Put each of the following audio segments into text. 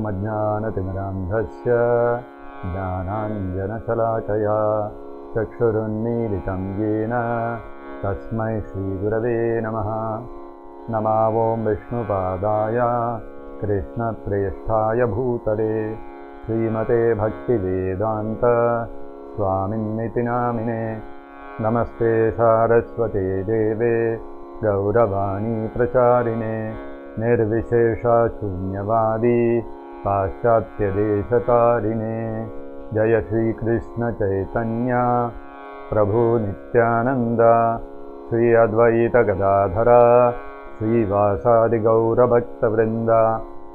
ओमज्ञानतिमिरान्धस्य ज्ञानाञ्जनशलाकया चक्षुरुन्मीलितं येन तस्मै श्रीगुरवे नमः। नमो ॐ विष्णुपादाय कृष्णप्रेष्ठाय भूतले श्रीमते भक्तिवेदान्त स्वामिन्निति नामिने। नमस्ते सारस्वते देवे गौरवाणी प्रचारिणे निर्विशेषशून्यवादी पाश्चात्यदेशतारिणे। जय श्रीकृष्ण चैतन्य प्रभु नित्यानन्द श्री अद्वैत गदाधर श्रीवासादि गौरभक्तवृन्द।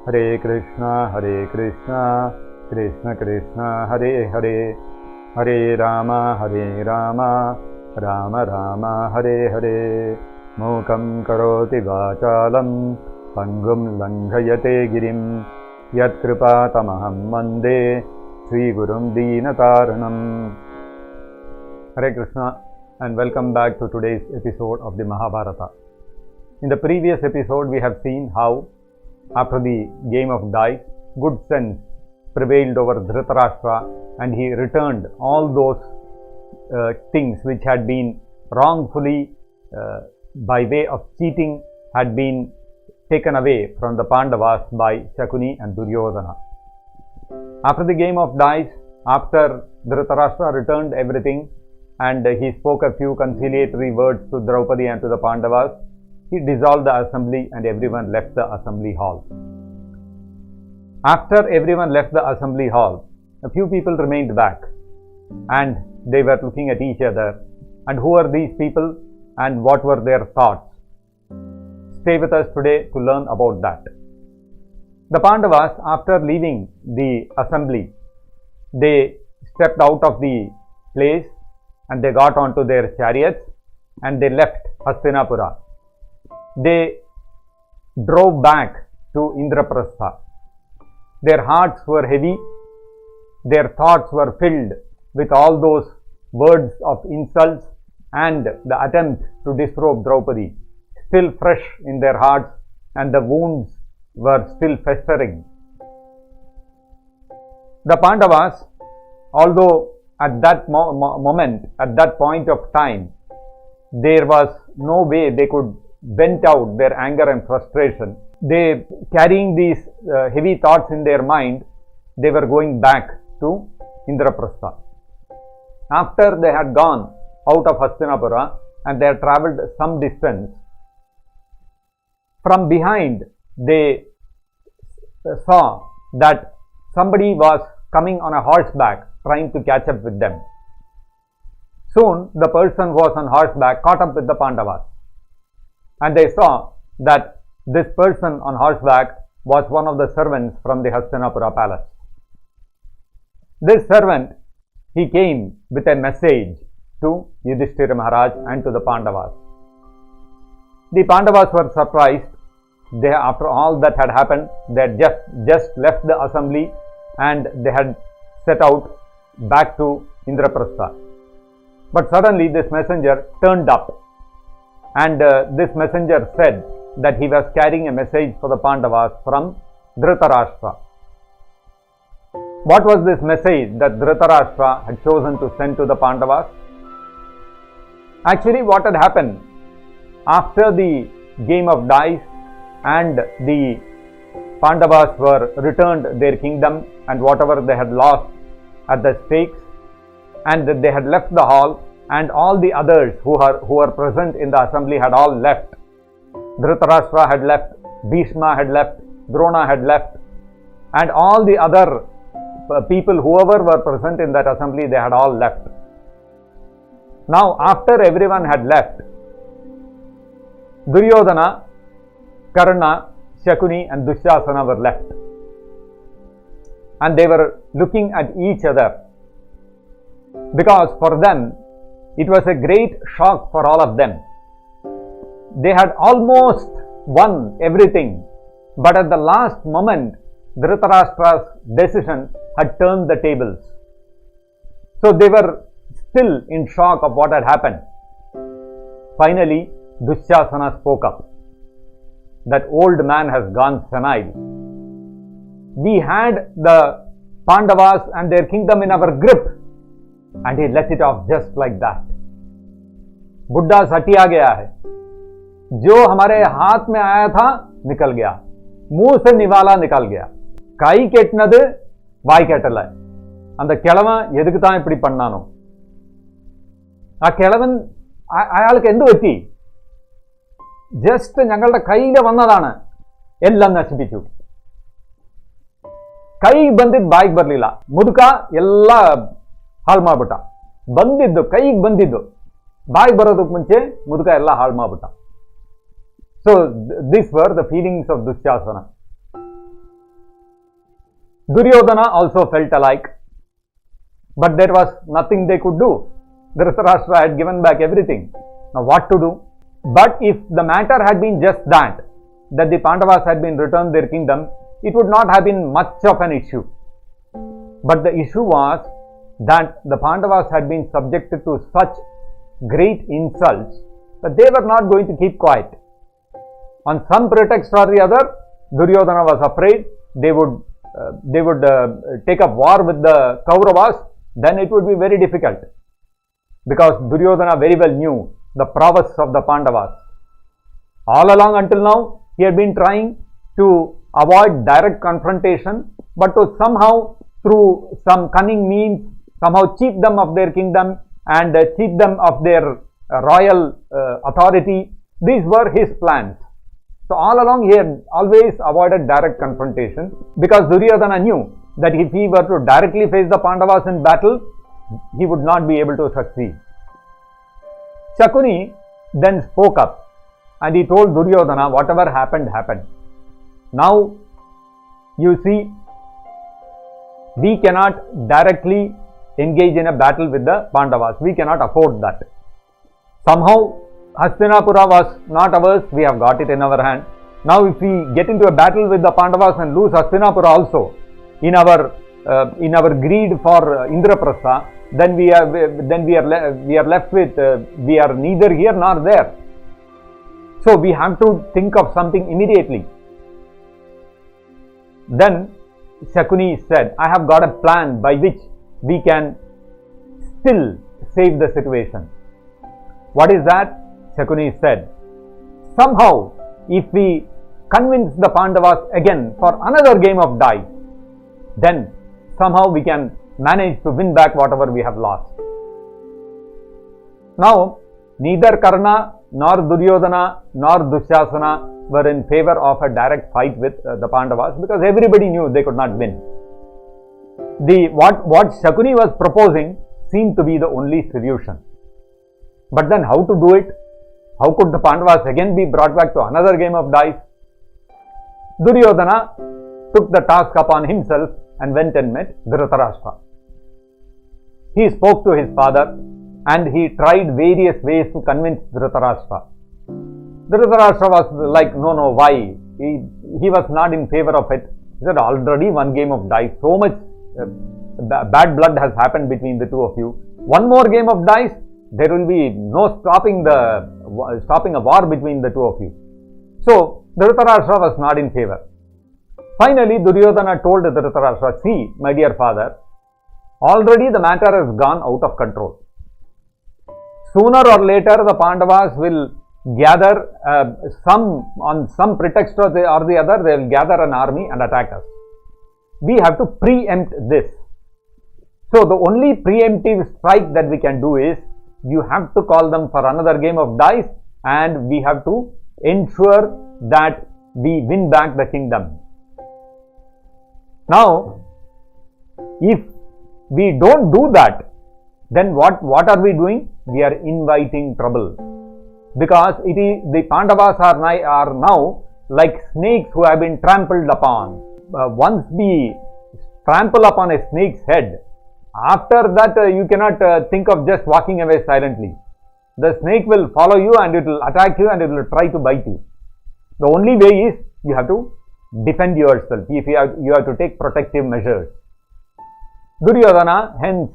हरे कृष्ण कृष्ण कृष्ण हरे हरे, हरे राम राम राम हरे हरे। मूकं करोति वाचालं पंगुं लंघयते गिरिं यत्कृपातमहं वन्दे श्रीगुरुं दीनतारिणम्। Hare Krishna and welcome back to today's episode of the Mahabharata. In the previous episode we have seen how after the game of dice, good sense prevailed over Dhritarashtra and he returned all those things which had been wrongfully by way of cheating had been taken away from the Pandavas by Shakuni and Duryodhana. After the game of dice, after Dhritarashtra returned everything and he spoke a few conciliatory words to Draupadi and to the Pandavas, he dissolved the assembly and everyone left the assembly hall. After everyone left the assembly hall, a few people remained back and they were looking at each other. And who are these people and what were their thoughts? Stay with us today to learn about that. The Pandavas, after leaving the assembly, they stepped out of the place and they got onto their chariots and they left Hastinapura. They drove back to Indraprastha. Their hearts were heavy, their thoughts were filled with all those words of insults and the attempt to disrobe Draupadi, still fresh in their hearts and the wounds were still festering. The Pandavas, although at that moment, at that point of time, there was no way they could vent out their anger and frustration. They, carrying these heavy thoughts in their mind, they were going back to Indraprastha. After they had gone out of Hastinapura and they had travelled some distance, from behind they saw that somebody was coming on a horseback trying to catch up with them. Soon the person who was on horseback caught up with the Pandavas and they saw that this person on horseback was one of the servants from the Hastinapura palace. This servant, he came with a message to Yudhishthira Maharaj and to the Pandavas. The Pandavas were surprised. They, after all that had happened, they had just left the assembly and they had set out back to Indraprastha. But suddenly this messenger turned up and this messenger said that he was carrying a message for the Pandavas from Dhritarashtra. What was this message that Dhritarashtra had chosen to send to the Pandavas? Actually, what had happened after the game of dice and the Pandavas were returned their kingdom and whatever they had lost at the stakes, and they had left the hall and all the others who were present in the assembly had all left. Dhritarashtra had left, Bhishma had left, Drona had left, and all the other people, whoever were present in that assembly, they had all left. Now, after everyone had left, Duryodhana, Karna, Shakuni and Dushasana were left. And they were looking at each other because for them, it was a great shock for all of them. They had almost won everything, but at the last moment, Dhritarashtra's decision had turned the tables. So they were still in shock of what had happened. Finally, Dushasana spoke up. That old man has gone senile. we had the Pandavas and their kingdom in our grip, and he let it off just like that. बुड्ढा सटिया गया है, जो हमारे हाथ में आया था निकल गया, मुंह से निवाला निकल गया. கை கெட்டினது வாய் கெட்டல. அந்த கிழவன் எதுக்கு தான் இப்படி பண்ணானோ? ആ കിഴവൻ അയാൾക്ക് എന്ത് പറ്റി? ജസ്റ്റ് ഞങ്ങളുടെ കയ്യിൽ വന്നതാണ്, എല്ലാം നശിപ്പിച്ചു. ಕೈಗೆ ಬಂದಿದ್ದು ಬಾಯಿಗೆ ಬರಲಿಲ್ಲ, ಮುದುಕ ಎಲ್ಲ ಹಾಳು ಮಾಡ್ಬಿಟ್ಟ. ಬಂದಿದ್ದು ಕೈಗೆ ಬಂದಿದ್ದು ಬಾಯಿಗೆ ಬರೋದಕ್ಕೆ ಮುಂಚೆ ಮುದುಕ ಎಲ್ಲ ಹಾಳು ಮಾಡ್ಬಿಟ್ಟ. So this were the feelings of Dushasana. Duryodhana also felt alike, but there was nothing they could do. Dhritarashtra had given back everything. Now what to do? But if the matter had been just that the Pandavas had been returned their kingdom, it would not have been much of an issue. But the issue was that the Pandavas had been subjected to such great insults that they were not going to keep quiet. On some pretext or the other, Duryodhana was afraid they would take up war with the Kauravas. Then it would be very difficult, because Duryodhana very well knew the prowess of the Pandavas. All along until now, he had been trying to avoid direct confrontation, but to somehow, through some cunning means, somehow cheat them of their kingdom and cheat them of their royal authority. These were his plans. So all along he had always avoided direct confrontation, because Duryodhana knew that if he were to directly face the Pandavas in battle, he would not be able to succeed. Shakuni then spoke up and he told Duryodhana, whatever happened, happened. Now you see, we cannot directly engage in a battle with the Pandavas. We cannot afford that. Somehow Hastinapura was not ours, we have got it in our hand. Now if we get into a battle with the Pandavas and lose Hastinapura also, in our greed for Indraprastha, then we are left with, we are neither here nor there. So we have to think of something immediately. Then Shakuni said, I have got a plan by which we can still save the situation. What is that? Shakuni said, somehow if we convince the Pandavas again for another game of dice, then somehow we can manage to win back whatever we have lost. Now, neither Karna nor Duryodhana nor Dushasana were in favor of a direct fight with the Pandavas, because everybody knew they could not win. What Shakuni was proposing seemed to be the only solution. But then how to do it? How could the Pandavas again be brought back to another game of dice? Duryodhana took the task upon himself and went and met Dhritarashtra. He spoke to his father and he tried various ways to convince Dhritarashtra. Dhritarashtra was like, no, why? He was not in favor of it. He said, already one game of dice, so much bad blood has happened between the two of you. One more game of dice, there will be no stopping a war between the two of you. So Dhritarashtra was not in favor. Finally, Duryodhana told Dhritarashtra, see, my dear father, already the matter has gone out of control. Sooner or later, the Pandavas will gather on some pretext or the other, they will gather an army and attack us. We have to preempt this. So the only preemptive strike that we can do is, you have to call them for another game of dice and we have to ensure that we win back the kingdom. Now, if we don't do that, then what are we doing? We are inviting trouble, because the Pandavas are now like snakes who have been trampled upon. Once we trample upon a snake's head, after that you cannot think of just walking away silently. The snake will follow you and it will attack you and it will try to bite you. The only way is you have to defend yourself. If you have to take protective measures. Duryodhana hence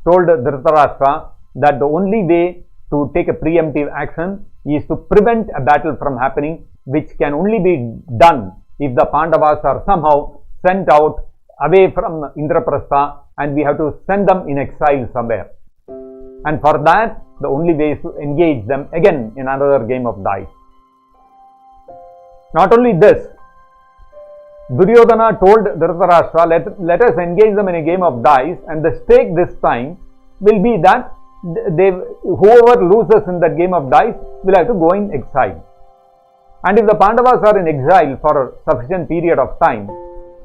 told Dhritarashtra that the only way to take a preemptive action is to prevent a battle from happening, which can only be done if the Pandavas are somehow sent out away from Indraprastha and we have to send them in exile somewhere. And for that, the only way is to engage them again in another game of dice. Not only this, Duryodhana told Dhritarashtra, let us engage them in a game of dice, and the stake this time will be that whoever loses in that game of dice will have to go in exile. And if the Pandavas are in exile for a sufficient period of time,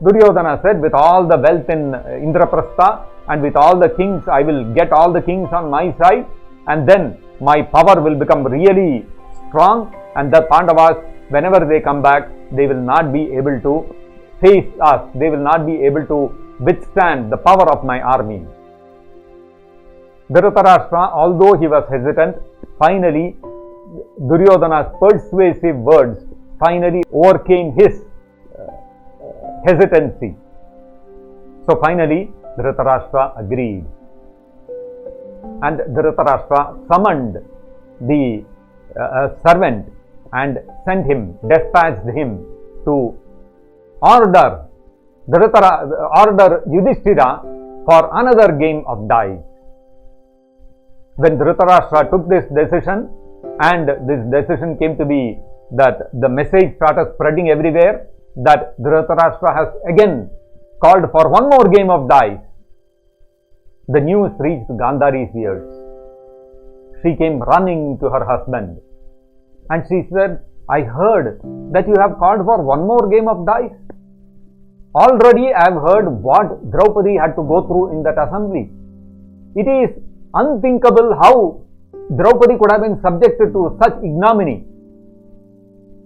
Duryodhana said, with all the wealth in Indraprastha and with all the kings, I will get all the kings on my side, and then my power will become really strong, and the Pandavas, whenever they come back, they will not be able to face us, they will not be able to withstand the power of my army. Dhritarashtra, although he was hesitant, finally Duryodhana's persuasive words finally overcame his hesitancy. So finally Dhritarashtra agreed, and Dhritarashtra summoned the servant and sent him, dispatched him to order Yudhishthira for another game of dice. When Dhritarashtra took this decision, and this decision came to be that the message started spreading everywhere that Dhritarashtra has again called for one more game of dice, the news reached Gandhari's ears. She came running to her husband and she said, I heard that you have called for one more game of dice. Already I have heard what Draupadi had to go through in that assembly. It is unthinkable how Draupadi could have been subjected to such ignominy.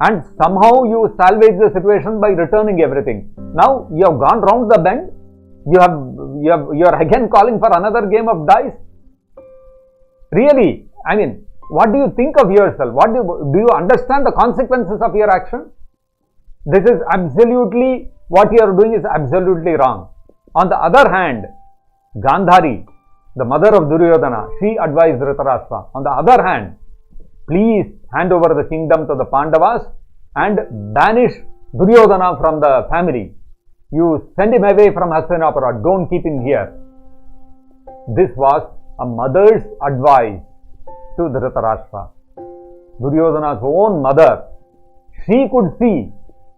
And somehow you salvage the situation by returning everything. Now you have gone round the bend. You are again calling for another game of dice. Really, I mean, what do you think of yourself? Do you understand the consequences of your action? This is absolutely, what you are doing is absolutely wrong. On the other hand, Gandhari, the mother of Duryodhana, she advised Dhritarashtra, on the other hand, please hand over the kingdom to the Pandavas and banish Duryodhana from the family. You send him away from Hastinapura, don't keep him here. This was a mother's advice to Dhritarashtra. Duryodhana's own mother, she could see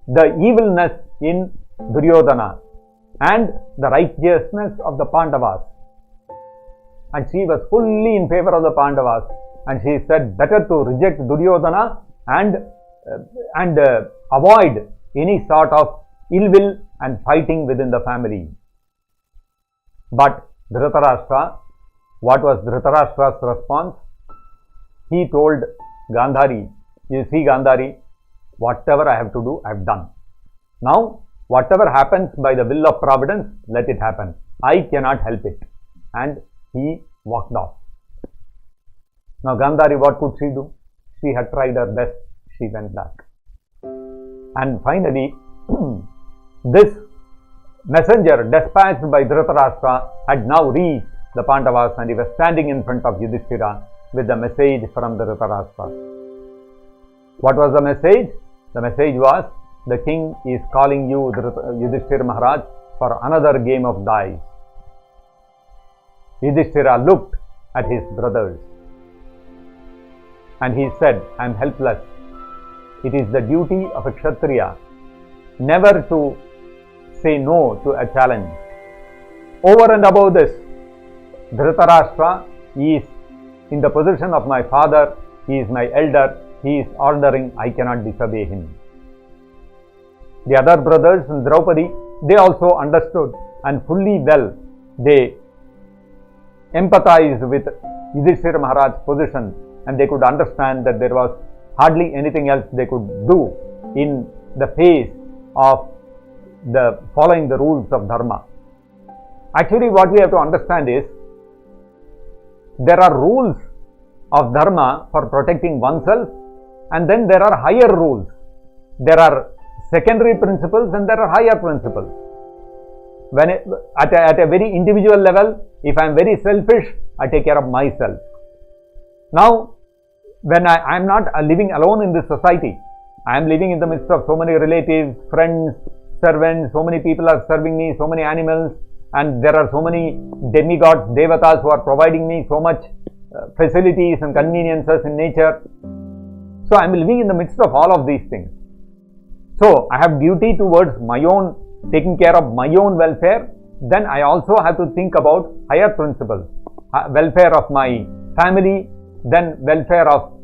the evilness in Duryodhana and the righteousness of the Pandavas. And she was fully in favor of the Pandavas, and she said better to reject Duryodhana and avoid any sort of ill will and fighting within the family. But Dhritarashtra, what was Dhritarashtra's response? He told Gandhari, you see Gandhari, whatever I have to do, I have done. Now, whatever happens by the will of Providence, let it happen. I cannot help it. And he walked off. Now Gandhari, what could she do? She had tried her best. She went back. And finally, this messenger dispatched by Dhritarashtra had now reached the Pandavas, and he was standing in front of Yudhishthira with the message from Dhritarashtra. What was the message? The message was, the king is calling you, Yudhishthira Maharaj, for another game of dice. Yudhishthira looked at his brothers and he said, I am helpless. It is the duty of a Kshatriya never to say no to a challenge. Over and above this, Dhritarashtra is in the position of my father, he is my elder, he is ordering, I cannot disobey him. The other brothers in Draupadi, they also understood and fully well they empathized with Yudhishthira Maharaj's position, and they could understand that there was hardly anything else they could do in the face of the following the rules of Dharma. Actually, what we have to understand is, there are rules of Dharma for protecting oneself, and then there are higher rules. There are secondary principles and there are higher principles. When at a very individual level, if I am very selfish, I take care of myself. Now, when I am not living alone in this society, I am living in the midst of so many relatives, friends, servants, so many people are serving me, so many animals, and there are so many demigods, devatas who are providing me so much facilities and conveniences in nature. So I am living in the midst of all of these things. So I have duty towards my own, taking care of my own welfare. Then I also have to think about higher principles, welfare of my family, then welfare of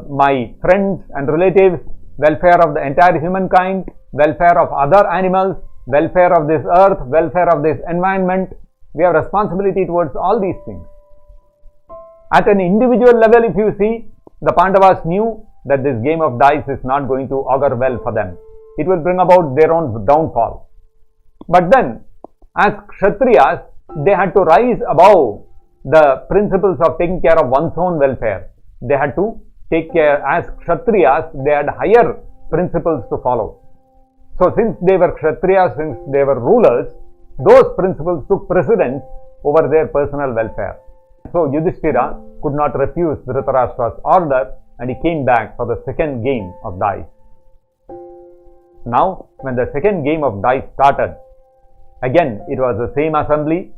my friends and relatives, welfare of the entire humankind, welfare of other animals, welfare of this earth, welfare of this environment. We have responsibility towards all these things. At an individual level, if you see, the Pandavas knew that this game of dice is not going to augur well for them. It will bring about their own downfall. But then, as Kshatriyas, they had to rise above the principles of taking care of one's own welfare. They had to take care, as Kshatriyas, they had higher principles to follow. So since they were Kshatriyas, since they were rulers, those principles took precedence over their personal welfare. So Yudhishthira could not refuse Dhritarashtra's order, and he came back for the second game of dice. Now, when the second game of dice started, again it was the same assembly.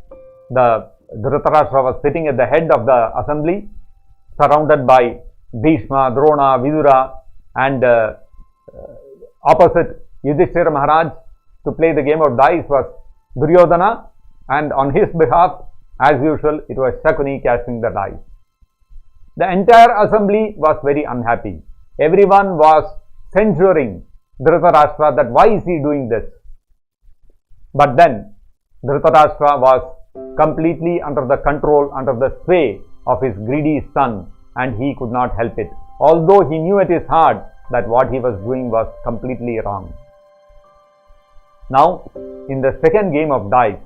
The Dhritarashtra was sitting at the head of the assembly, surrounded by Bhishma, Drona, Vidura, and opposite Yudhishthira Maharaj to play the game of dice was Duryodhana, and on his behalf, as usual, it was Shakuni casting the dice. The entire assembly was very unhappy. Everyone was censuring Dhritarashtra that why is he doing this? But then Dhritarashtra was completely under the control, under the sway of his greedy son, and he could not help it, although he knew at his heart that what he was doing was completely wrong. Now, in the second game of dice,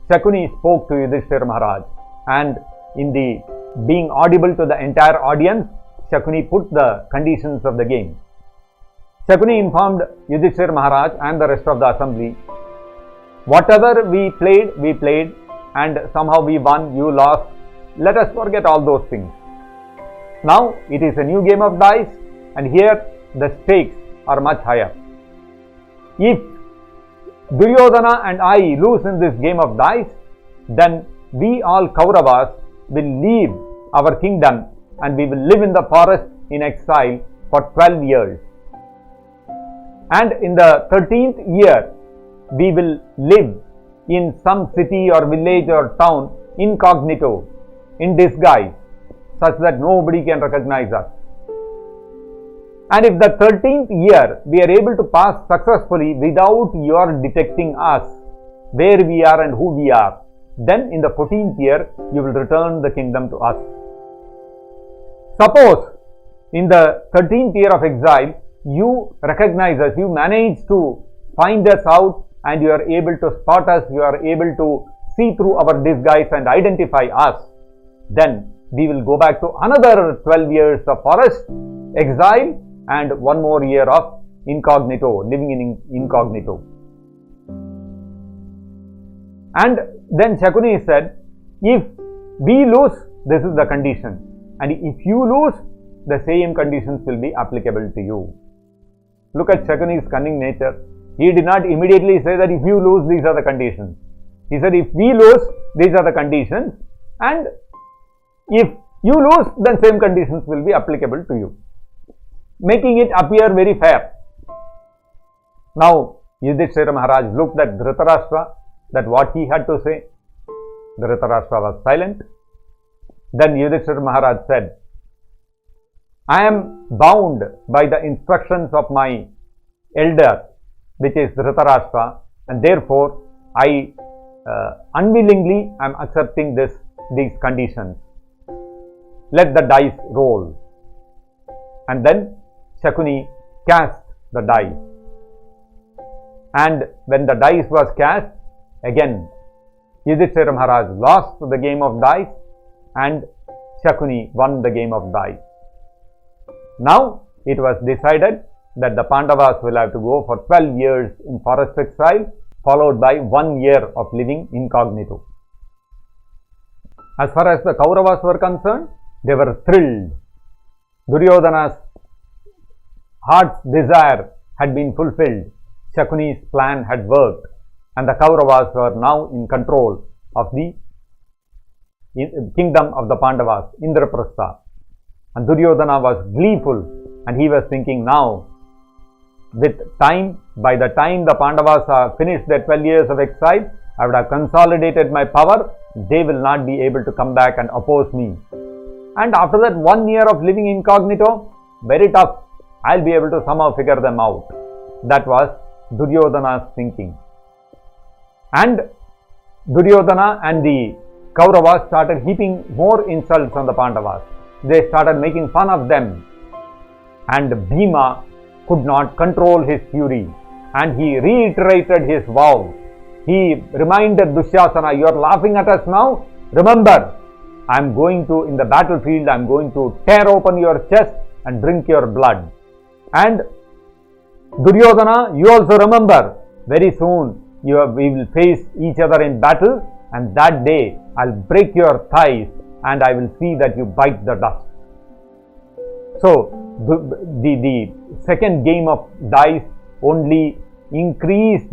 Shakuni spoke to Yudhishthira Maharaj, and in the being audible to the entire audience, Shakuni put the conditions of the game. Shakuni informed Yudhishthira Maharaj and the rest of the assembly, whatever we played, and somehow we won, you lost. Let us forget all those things. Now it is a new game of dice, and here the stakes are much higher. If Duryodhana and I lose in this game of dice, then we all Kauravas will leave our kingdom and we will live in the forest in exile for 12 years. And in the 13th year, we will live in some city or village or town incognito, in disguise, such that nobody can recognize us. And if the 13th year we are able to pass successfully without your detecting us, where we are and who we are, then in the 14th year you will return the kingdom to us. Suppose in the 13th year of exile you recognize us, you manage to find us out, and you are able to spot us, you are able to see through our disguise and identify us, then we will go back to another 12 years of forest exile and one more year of incognito, living in incognito. And then Shakuni said, if we lose, this is the condition, and if you lose, the same conditions will be applicable to you. Look at Shakuni's cunning nature. He did not immediately say that if you lose, these are the conditions. He said, if we lose, these are the conditions, and if you lose, then same conditions will be applicable to you, making it appear very fair. Now, Yudhishthira Maharaj looked at Dhritarashtra, that what he had to say. Dhritarashtra was silent. Then Yudhishthira Maharaj said, I am bound by the instructions of my elder, which is Dhritarashtra, and therefore I unwillingly am accepting these conditions. Let the dice roll. And then Shakuni cast the dice. And when the dice was cast, again Yudhishthira Maharaj lost the game of dice and Shakuni won the game of dice. Now it was decided that the Pandavas will have to go for 12 years in forest exile, followed by 1 year of living incognito. As far as the Kauravas were concerned, they were thrilled. Duryodhana's heart's desire had been fulfilled. Shakuni's plan had worked and the Kauravas were now in control of the kingdom of the Pandavas, Indraprastha. And Duryodhana was gleeful and he was thinking, now, with time, by the time the Pandavas have finished their 12 years of exile, I would have consolidated my power. They will not be able to come back and oppose me. And after that 1 year of living incognito, very tough, I'll be able to somehow figure them out. That was Duryodhana's thinking. And Duryodhana and the Kauravas started heaping more insults on the Pandavas. They started making fun of them. And Bhima could not control his fury. And he reiterated his vow. He reminded Dushyasana, you are laughing at us now? Remember, I am going to, in the battlefield, I am going to tear open your chest and drink your blood. And Duryodhana, you also remember, very soon we will face each other in battle, and that day I'll break your thighs and I will see that you bite the dust. So the second game of dice only increased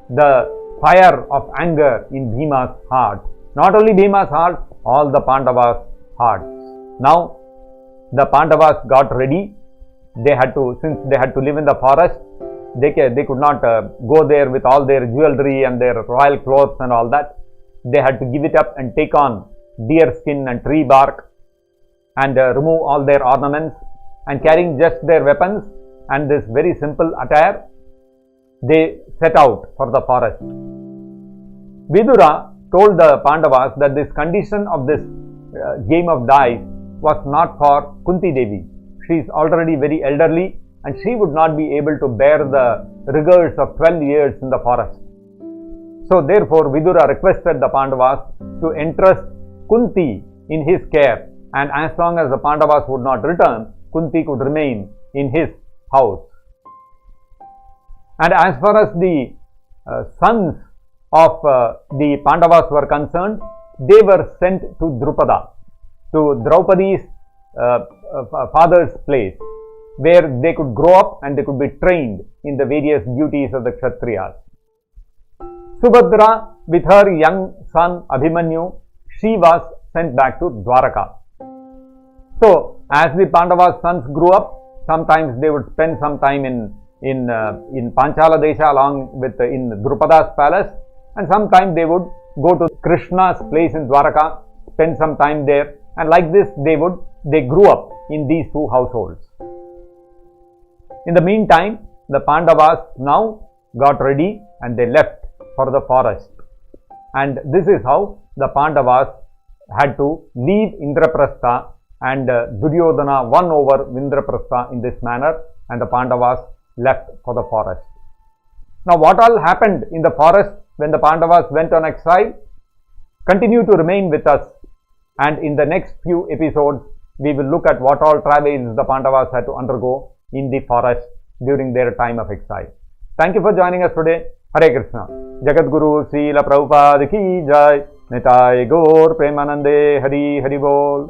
the fire of anger in Bhima's heart. Not only Bhima's heart, all the Pandavas' hearts. Now the Pandavas got ready. They had to, since they had to live in the forest, they could not go there with all their jewelry and their royal clothes and all that. They had to give it up and take on deer skin and tree bark and remove all their ornaments, and carrying just their weapons and this very simple attire, they set out for the forest. Vidura told the Pandavas that this condition of this game of dice was not for Kunti Devi. She is already very elderly and she would not be able to bear the rigors of 12 years in the forest. So therefore Vidura requested the Pandavas to entrust Kunti in his care, and as long as the Pandavas would not return, Kunti could remain in his house. And as far as the sons of the Pandavas were concerned, they were sent to Drupada, to Draupadi's father's place, where they could grow up and they could be trained in the various duties of the Kshatriyas. Subhadra, with her young son Abhimanyu, she was sent back to Dwaraka. So, as the Pandavas' sons grew up, sometimes they would spend some time in Panchala Desha along with in Drupada's palace, and sometimes they would go to Krishna's place in Dwaraka, spend some time there, and like this they grew up in these two households. In the meantime, the Pandavas now got ready and they left for the forest. And this is how the Pandavas had to leave Indraprastha, and Duryodhana won over Indraprastha in this manner, and the Pandavas left for the forest. Now what all happened in the forest when the Pandavas went on exile? Continue to remain with us, and in the next few episodes we will look at what all travails the Pandavas had to undergo in the forest during their time of exile. Thank you for joining us today. Hare Krishna. Jagat Guru Srila Prabhupada Ki Jai. Nitai Gaur Premanande Hari Hari Bol.